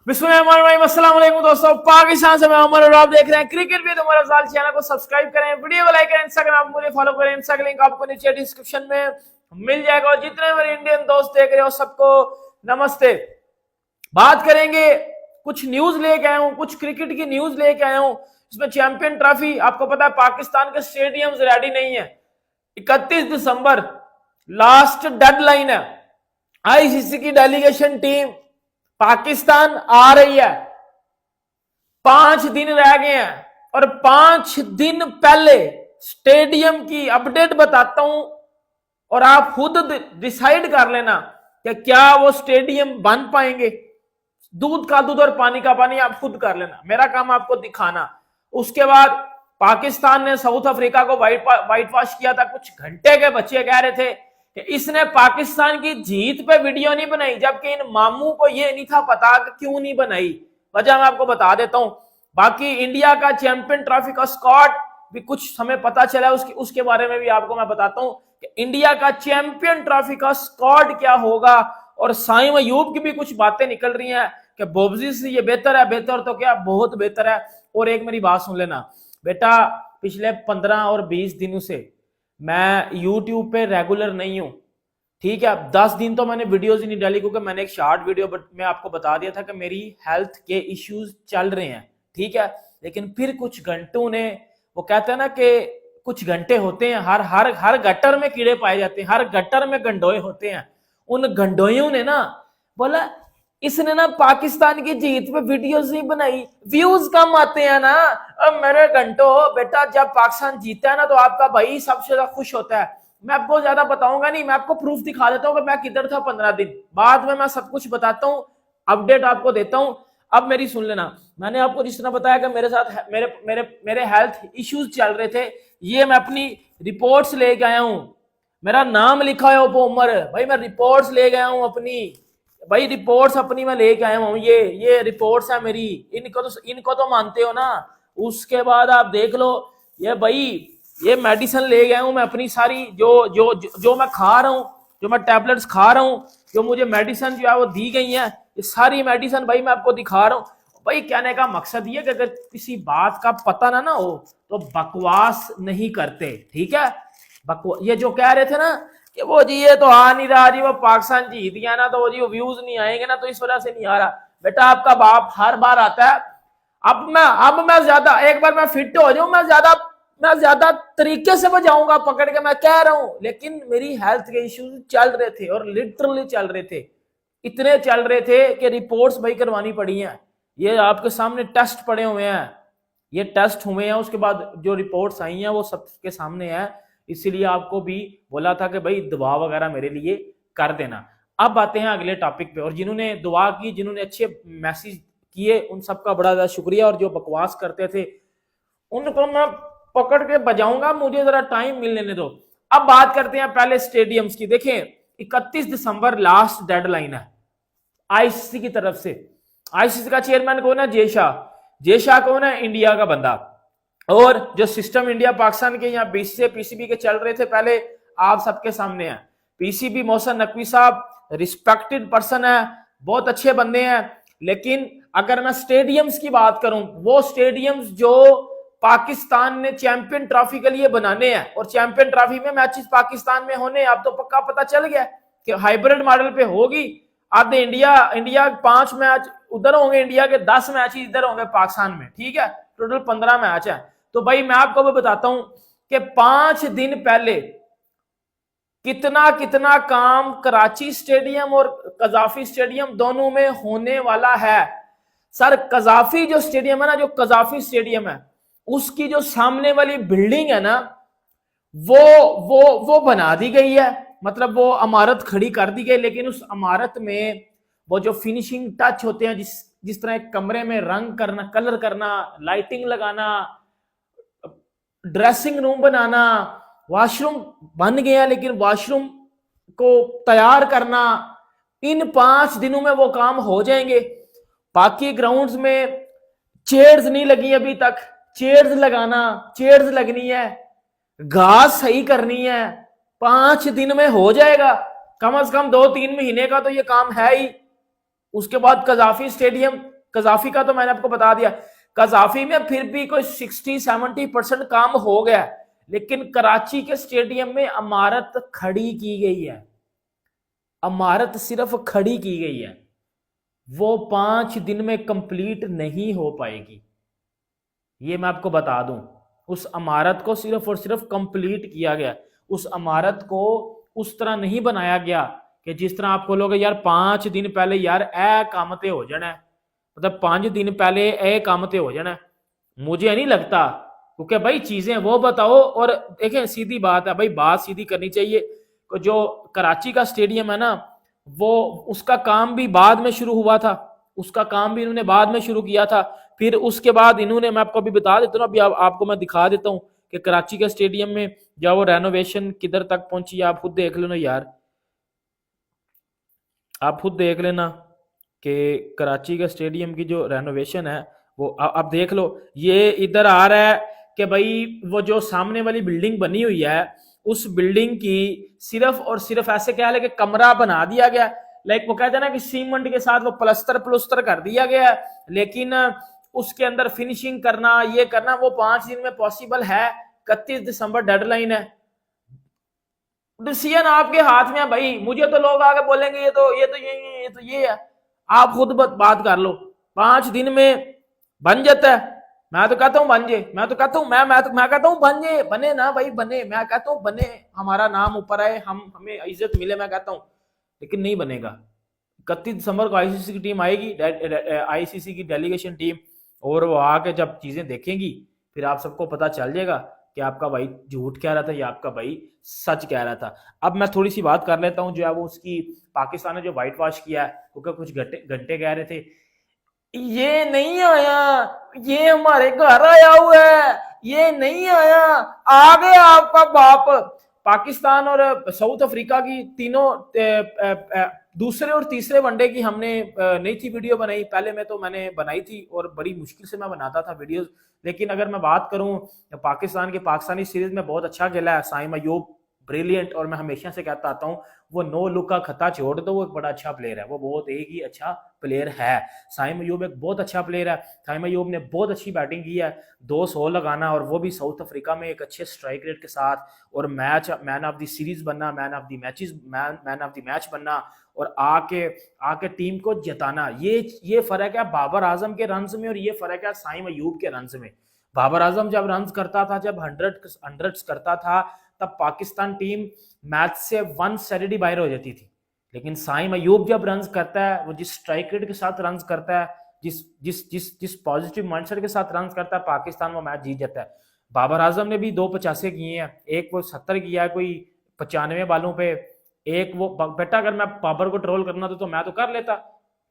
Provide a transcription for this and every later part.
बिस्मिल्लाहिर्रहमानिर्रहीम दोस्तों, पाकिस्तान से मैं उमर और आप देख रहे हैं cricket with Umar Afzal. Channel को सब्सक्राइब करें, वीडियो को लाइक करें, इंस्टाग्राम मुझे फॉलो करें। इंस्टाग्राम लिंक आपको नीचे डिस्क्रिप्शन में मिल जाएगा। और जितने मेरे इंडियन दोस्त देख रहे हो सबको नमस्ते। बात करेंगे, कुछ न्यूज लेके आया हूं, कुछ क्रिकेट की न्यूज लेके आया हूं। इसमें चैंपियन ट्रॉफी, आपको पता है पाकिस्तान के स्टेडियम्स रेडी नहीं है। 31 दिसंबर लास्ट डेडलाइन है। आईसीसी की डेलीगेशन टीम पाकिस्तान आ रही है। 5 दिन रह गए हैं और 5 दिन पहले स्टेडियम की अपडेट बताता हूं और आप खुद डिसाइड कर लेना कि क्या वो स्टेडियम बन पाएंगे। दूध का दूध और पानी का पानी आप खुद कर लेना, मेरा काम आपको दिखाना। उसके बाद पाकिस्तान ने साउथ अफ्रीका को व्हाइट वॉश किया था। कुछ घंटे के बच्चे कह रहे थे कि इसने पाकिस्तान की जीत पे वीडियो नहीं बनाई, जबकि इन मामू को ये नहीं था पता कि क्यों नहीं बनाई। वजह मैं आपको बता देता हूं। बाकी इंडिया का चैंपियन ट्रॉफी का स्क्वाड भी कुछ समय पता चला, उसके बारे में भी आपको मैं बताता हूं कि इंडिया का चैंपियन ट्रॉफी का स्क्वाड क्या होगा। और साइम अयूब की भी कुछ बातें निकल रही हैं कि बोबजी से ये बेहतर है। बेहतर तो क्या, बहुत बेहतर है। और एक मेरी बात सुन लेना बेटा, पिछले 15 और 20 दिनों से मैं यूट्यूब पे रेगुलर नहीं हूं, ठीक है। 10 दिन तो मैंने वीडियोज ही नहीं डाली क्योंकि मैंने एक शॉर्ट वीडियो में आपको बता दिया था कि मेरी हेल्थ के इश्यूज चल रहे हैं, ठीक है। लेकिन फिर कुछ घंटों ने, वो कहते हैं ना कि कुछ घंटे होते हैं, हर गटर में कीड़े पाए जाते हैं, हर गटर में गंडोए होते हैं। उन गंडोइयों ने ना बोला इसने ना पाकिस्तान की जीत पे वीडियोस नहीं बनाई, व्यूज कम आते हैं ना। अब मेरे घंटों बेटा, जब पाकिस्तान जीता है ना तो आपका भाई सबसे ज्यादा खुश होता है। मैं आपको ज्यादा बताऊंगा नहीं, मैं आपको प्रूफ दिखा देता हूं कि मैं किधर था 15 दिन बाद में। मैं सब कुछ बताता हूं, अपडेट आपको देता हूं। अब मेरी सुन लेना, मैंने आपको जिस तरह बताया कि मेरे साथ मेरे हेल्थ इश्यूज चल रहे थे, ये मैं अपनी रिपोर्ट्स लेके आया हूं। मेरा नाम लिखा है उमर भाई, मैं रिपोर्ट्स ले गया हूं अपनी भाई, रिपोर्ट्स अपनी मैं लेके आया हूं। ये रिपोर्ट्स है मेरी, इनको तो मानते हो ना। उसके बाद आप देख लो, ये भाई ये मेडिसिन ले गया हूं मैं अपनी सारी, जो मैं खा रहा हूं, जो मैं टैबलेट्स खा रहा हूं, जो मुझे मेडिसिन जो है वो दी गई है, ये सारी मेडिसिन भाई मैं आपको दिखा रहा हूं। भाई कहने का मकसद ये कि अगर किसी बात का पता ना हो तो बकवास नहीं करते, ठीक है। ये जो कह रहे थे ना कि वो जी ये तो आ नहीं रहा जी, वो पाकिस्तान जीत गया ना तो वो जी वो व्यूज नहीं आएंगे ना, तो इस वजह से नहीं आ रहा। बेटा आपका बाप हर बार आता है। अब मैं ज्यादा, एक बार मैं फिट हो जाऊं, मैं ज्यादा तरीके से बजाऊंगा पकड़ के, मैं कह रहा हूं। लेकिन मेरी हेल्थ के इश्यूज चल रहे थे और लिटरली चल रहे थे, इतने चल रहे थे कि रिपोर्ट्स भाई करवानी पड़ी हैं। ये आपके सामने टेस्ट पड़े हुए हैं, ये टेस्ट हुए हैं, उसके बाद जो रिपोर्ट्स आई हैं वो सबके सामने है। इसीलिए आपको भी बोला था कि भाई दुआ वगैरह मेरे लिए कर देना। अब आते हैं अगले टॉपिक पे। और जिन्होंने दुआ की, जिन्होंने अच्छे मैसेज किए, उन सबका बड़ा ज्यादा शुक्रिया। और जो बकवास करते थे उनको मैं पकड़ के बजाऊंगा, मुझे जरा टाइम मिल लेने दो। अब बात करते हैं पहले स्टेडियम्स की। देखें 31 दिसंबर लास्ट डेडलाइन है आईसीसी की तरफ से। आईसीसी का चेयरमैन कौन है? जय शाह कौन है? इंडिया का बंदा। और जो सिस्टम इंडिया पाकिस्तान के यहाँ बीसीसीआई पीसीबी के चल रहे थे पहले, आप सबके सामने है। पीसीबी मोहसिन नकवी साहब रिस्पेक्टेड पर्सन है, बहुत अच्छे बंदे हैं। लेकिन अगर मैं स्टेडियम्स की बात करूं, वो स्टेडियम्स जो पाकिस्तान ने चैंपियन ट्रॉफी के लिए बनाने हैं, और चैंपियन ट्रॉफी में मैचेस पाकिस्तान में होने, अब तो पक्का पता चल गया कि हाइब्रिड मॉडल पे होगी। आधे इंडिया 5 मैच उधर होंगे, इंडिया के 10 मैच इधर होंगे पाकिस्तान में, ठीक है। टोटल 15 मैच है। तो भाई मैं आपको भी बताता हूं कि 5 दिन पहले कितना काम कराची स्टेडियम और कजाफी स्टेडियम दोनों में होने वाला है। सर कजाफी जो स्टेडियम है ना, जो कजाफी स्टेडियम है, उसकी जो सामने वाली बिल्डिंग है ना, वो बना दी गई है, मतलब वो इमारत खड़ी कर दी गई। लेकिन उस इमारत में वो जो फिनिशिंग टच होते हैं, जिस तरह कमरे में रंग करना, कलर करना, लाइटिंग लगाना, ड्रेसिंग रूम बनाना, वॉशरूम बन गया लेकिन वॉशरूम को तैयार करना, इन 5 दिनों में वो काम हो जाएंगे। बाकी ग्राउंड्स में चेयर्स नहीं लगी अभी तक, चेयर्स लगनी है, घास सही करनी है, 5 दिन में हो जाएगा। कम से कम 2-3 महीने का तो ये काम है ही। उसके बाद कजाफी स्टेडियम कजाफी का तो मैंने आपको बता दिया, कजाफी में फिर भी कोई 60-70% काम हो गया, लेकिन कराची के स्टेडियम में इमारत खड़ी की गई है, इमारत सिर्फ खड़ी की गई है, वो 5 दिन में कंप्लीट नहीं हो पाएगी, ये मैं आपको बता दूं। उस इमारत को सिर्फ और सिर्फ कंप्लीट किया गया, उस इमारत को उस तरह नहीं बनाया गया कि जिस तरह आपको लोग यार 5 दिन पहले यार ए काम ते हो जाना है, मतलब 5 दिन पहले ए काम ते हो जाना है, मुझे नहीं लगता। क्योंकि भाई चीजें वो बताओ, और देखें सीधी बात है भाई, बात सीधी करनी चाहिए। जो कराची का स्टेडियम है ना, वो उसका काम भी बाद में शुरू हुआ था, उसका काम भी इन्होंने बाद में शुरू किया था। फिर उसके बाद इन्होंने, मैं आपको अभी बता देता हूँ, अभी आपको मैं दिखा देता हूँ कि कराची के स्टेडियम में जब वो रेनोवेशन किधर तक पहुंची, आप खुद देख लेना यार, आप खुद देख लेना कि कराची के स्टेडियम की जो रेनोवेशन है वो आप देख लो। ये इधर आ रहा है कि भाई वो जो सामने वाली बिल्डिंग बनी हुई है, उस बिल्डिंग की सिर्फ और सिर्फ ऐसे क्या है कि कमरा बना दिया गया, लाइक वो कहते हैं ना कि सीमेंट के साथ वो प्लस्तर कर दिया गया है, लेकिन उसके अंदर फिनिशिंग करना, ये करना, वो 5 दिन में पॉसिबल है। 31 दिसंबर डेडलाइन है, डिसीजन आपके हाथ में है भाई। मुझे तो लोग आके बोलेंगे ये है, आप खुद बात कर लो, 5 दिन में बन जाता है। मैं तो कहता हूँ बन जाए, मैं तो कहता हूँ मैं कहता हूँ बन जाए, बने ना भाई बने, मैं कहता हूँ बने, हमारा नाम ऊपर आए, हमें इज्जत मिले, मैं कहता हूँ, लेकिन नहीं बनेगा। 31 दिसंबर को आईसीसी की टीम आएगी, आईसीसी की डेलीगेशन टीम, और वो आके जब चीजें देखेंगी फिर आप सबको पता चल जाएगा कि आपका भाई झूठ कह रहा था या आपका भाई सच कह रहा था। अब मैं थोड़ी सी बात कर लेता हूं जो है वो उसकी, पाकिस्तान ने जो व्हाइट वॉश किया है, क्योंकि कुछ घंटे कह रहे थे ये नहीं आया, ये हमारे घर आया हुआ है, ये नहीं आया, आ गया आपका बाप। पाकिस्तान और साउथ अफ्रीका की तीनों दूसरे और तीसरे वनडे की हमने नहीं थी वीडियो बनाई, पहले में तो मैंने बनाई थी और बड़ी मुश्किल से मैं बनाता था वीडियोस। लेकिन अगर मैं बात करूं पाकिस्तान की पाकिस्तानी सीरीज में बहुत अच्छा खेला है साइम अयूब, ब्रिलियंट, और मैं हमेशा से कहता आता हूं वो नो लुक का खता छोड़ दो, वो एक बड़ा अच्छा प्लेयर है, वो बहुत एक ही अच्छा प्लेयर है। साइम अयूब एक बहुत अच्छा प्लेयर है, साइम अयूब ने बहुत अच्छी बैटिंग की है, 200 लगाना, और वो भी साउथ अफ्रीका में एक अच्छे स्ट्राइक रेट के साथ, और मैन ऑफ द सीरीज बनना, man of the matches, man of the match बनना, और आके टीम को जिताना। ये फर्क है बाबर आजम के रन्स में और ये फर्क है साइम अयूब के रन्स में। बाबर आजम जब रन्स करता था, जब हंड्रेड्स करता था, तब पाकिस्तान टीम मैच से 1 साइडेड बाहर हो जाती थी। लेकिन साइम अयूब जब रन्स करता है, वो जिस स्ट्राइक रेट के साथ रन्स करता है, जिस पॉजिटिव माइंडसेट के साथ रन्स करता है, पाकिस्तान वो मैच जीत जाता है। बाबर आजम ने भी 2 85 किए हैं, एक वो 70 किया है कोई 95 बालों पे, एक वो बेटा अगर मैं बाबर को ट्रोल करना तो मैं तो कर लेता,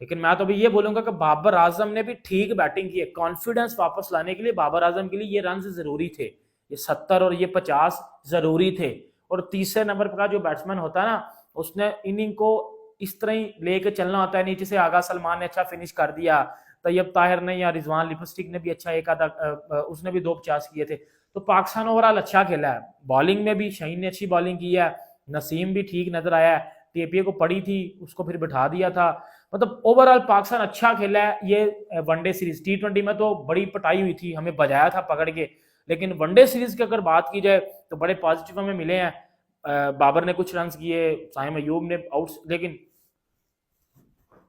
लेकिन मैं तो भी ये बोलूंगा कि बाबर आजम ने भी ठीक बैटिंग की है। कॉन्फिडेंस वापस लाने के लिए बाबर आजम के लिए ये रन जरूरी थे, ये 70 और ये 50 जरूरी थे। और तीसरे नंबर का जो बैट्समैन होता है ना, उसने इनिंग को इस तरह ही लेके चलना होता है। नीचे से आगा सलमान ने अच्छा फिनिश कर दिया, तैयब ताहिर ने या रिजवान लिपस्टिक ने भी अच्छा एक आधा, उसने भी 2 50 किए थे। तो पाकिस्तान ओवरऑल अच्छा खेला है, बॉलिंग में भी शहीन ने अच्छी बॉलिंग की है, नसीम भी ठीक नजर आया है, टीपीए को पड़ी थी उसको फिर बिठा दिया था। मतलब ओवरऑल पाकिस्तान अच्छा खेला है। ये वनडे सीरीज, T20 में तो बड़ी पटाई हुई थी, हमें बजाया था पकड़ के, लेकिन वनडे सीरीज की अगर बात की जाए तो बड़े पॉजिटिव हमें मिले हैं। बाबर ने कुछ रन किए, साइम अयूब ने आउट, लेकिन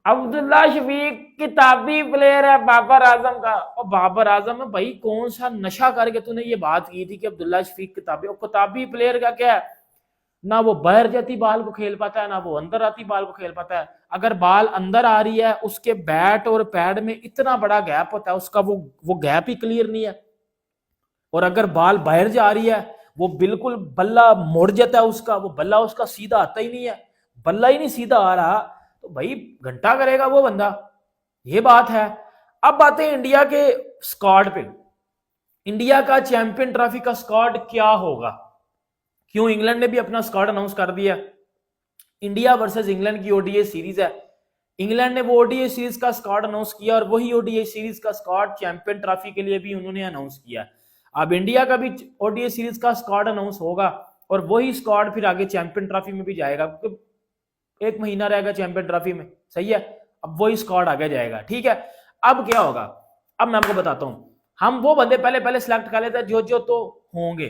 अब्दुल्ला शफीक किताबी प्लेयर है बाबर आजम का। और बाबर आजम में भाई कौन सा नशा करके तूने ये बात की थी कि अब्दुल्ला शफीक किताबी, और किताबी प्लेयर का क्या है, ना वो बाहर जाती बाल को खेल पाता है, ना वो अंदर आती बाल को खेल पाता है। अगर बाल अंदर आ रही है, उसके बैट और पैड में इतना बड़ा गैप होता है, उसका वो गैप ही क्लियर नहीं है। और अगर बाल बाहर जा रही है, वो बिल्कुल बल्ला मुड़ जाता है उसका, वो बल्ला उसका सीधा आता ही नहीं है, बल्ला ही नहीं सीधा आ रहा, तो भाई घंटा करेगा वो बंदा, ये बात है। अब बातें इंडिया के स्क्वाड पे, इंडिया का चैंपियन ट्रॉफी का स्क्वाड क्या होगा, क्यों इंग्लैंड ने भी अपना स्क्वाड अनाउंस कर दिया। इंडिया वर्सेस इंग्लैंड की ओडीआई सीरीज है, इंग्लैंड ने वो ओडीआई सीरीज का स्क्वाड अनाउंस किया, और वही ओडीआई सीरीज का स्क्वाड चैंपियन ट्रॉफी के लिए भी उन्होंने अनाउंस किया। अब इंडिया का भी ओडीआई सीरीज का स्क्वाड अनाउंस होगा, और वही स्क्वाड फिर आगे चैंपियन ट्रॉफी में भी जाएगा, क्योंकि 1 महीना रहेगा चैंपियन ट्रॉफी में, सही है। अब वही स्क्वाड आगे जाएगा, ठीक है। अब क्या होगा, अब मैं आपको बताता हूं। हम वो बंदे पहले पहले सिलेक्ट कर लेते हैं जो जो तो होंगे।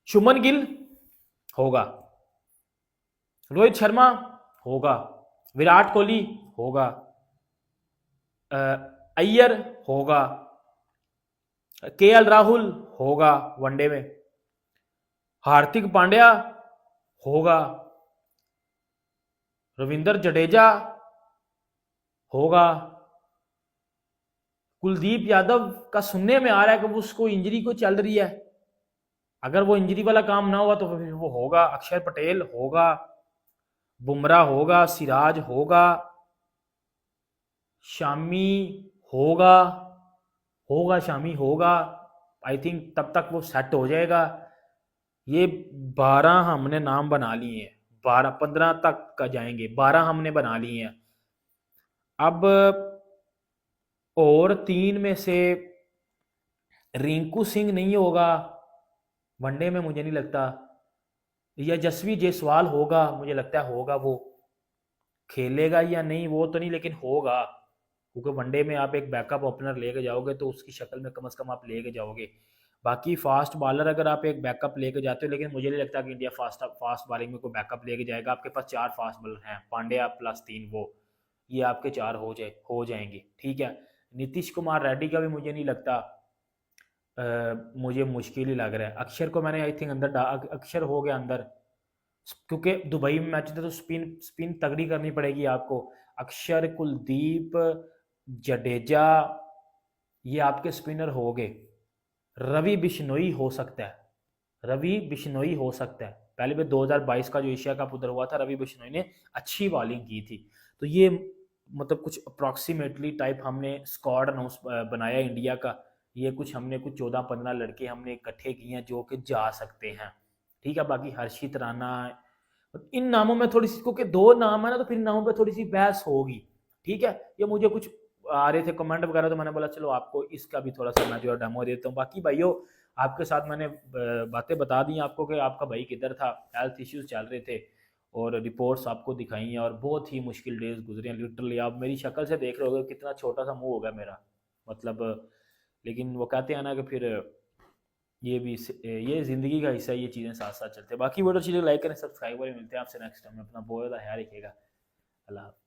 शुभमन गिल होगा, रोहित शर्मा होगा, विराट कोहली होगा, अय्यर होगा, केएल राहुल होगा वनडे में, हार्दिक पांड्या होगा, रविंद्र जडेजा होगा, कुलदीप यादव का सुनने में आ रहा है कि वो उसको इंजरी को चल रही है, अगर वो इंजरी वाला काम ना हुआ तो फिर वो होगा, अक्षर पटेल होगा, बुमराह होगा, सिराज होगा, शामी होगा, शामी होगा, आई थिंक तब तक वो सेट हो जाएगा। ये 12 हमने नाम बना लिए हैं, 12-15 तक का जाएंगे, 12 हमने बना लिए हैं। अब और 3 में से रिंकू सिंह नहीं होगा वनडे में, मुझे नहीं लगता, या जसवी जायसवाल होगा, मुझे लगता है होगा, वो खेलेगा या नहीं वो तो नहीं, लेकिन होगा, क्योंकि वनडे में आप एक बैकअप ओपनर लेके जाओगे तो उसकी शक्ल में कम से कम आप लेके जाओगे। बाकी फास्ट बॉलर अगर आप एक बैकअप लेके जाते हो, लेकिन मुझे नहीं लगता कि इंडिया फास्ट बॉलिंग में कोई बैकअप लेके जाएगा। आपके पास 4 फास्ट बॉलर हैं, पांड्या प्लस 3 वो, ये आपके 4 हो जाएंगे, ठीक है। नीतीश कुमार रेड्डी का भी मुझे नहीं लगता, मुझे मुश्किल ही लग रहा है। अक्षर को मैंने आई थिंक अंदर अक्षर हो गया अंदर, क्योंकि दुबई में मैच था तो स्पिन स्पिन तगड़ी करनी पड़ेगी आपको। अक्षर, कुलदीप, जडेजा, ये आपके स्पिनर हो गए। रवि बिश्नोई हो सकता है, रवि बिश्नोई हो सकता है। पहले भी 2022 का जो एशिया कप उधर हुआ था, रवि बिश्नोई ने अच्छी बॉलिंग की थी। तो ये मतलब कुछ अप्रॉक्सीमेटली टाइप हमने स्क्वाड अनाउंस बनाया इंडिया का। ये कुछ हमने कुछ 14-15 लड़के हमने इकट्ठे किए हैं जो कि जा सकते हैं, ठीक है। बाकी हर्षित राणा, इन नामों में थोड़ी सी, क्योंकि 2 नाम है ना, तो फिर नामों पे थोड़ी सी बहस होगी, ठीक है। ये मुझे कुछ आ रहे थे कमेंट वगैरह, तो मैंने बोला चलो आपको इसका भी थोड़ा सा मैं जो है डेमो देता हूँ। बाकी भाइयों, आपके साथ मैंने बातें बता दी आपको कि आपका भाई किधर था, हेल्थ इश्यूज चल रहे थे, और रिपोर्ट्स आपको दिखाई हैं, और बहुत ही मुश्किल डेज गुजरे हैं लिटरली। आप मेरी शक्ल से देख रहे हो कितना छोटा सा मुंह हो गया मेरा, मतलब। लेकिन वो कहते हैं ना कि फिर ये भी ये ज़िंदगी का हिस्सा है, ये चीज़ें साथ साथ चलते हैं। बाकी वीडियो चीज़ें लाइक करें, सब्सक्राइब करें। मिलते हैं आपसे नेक्स्ट टाइम। अपना बहुत ज़्यादा ख्याल रखिएगा। अल्लाह।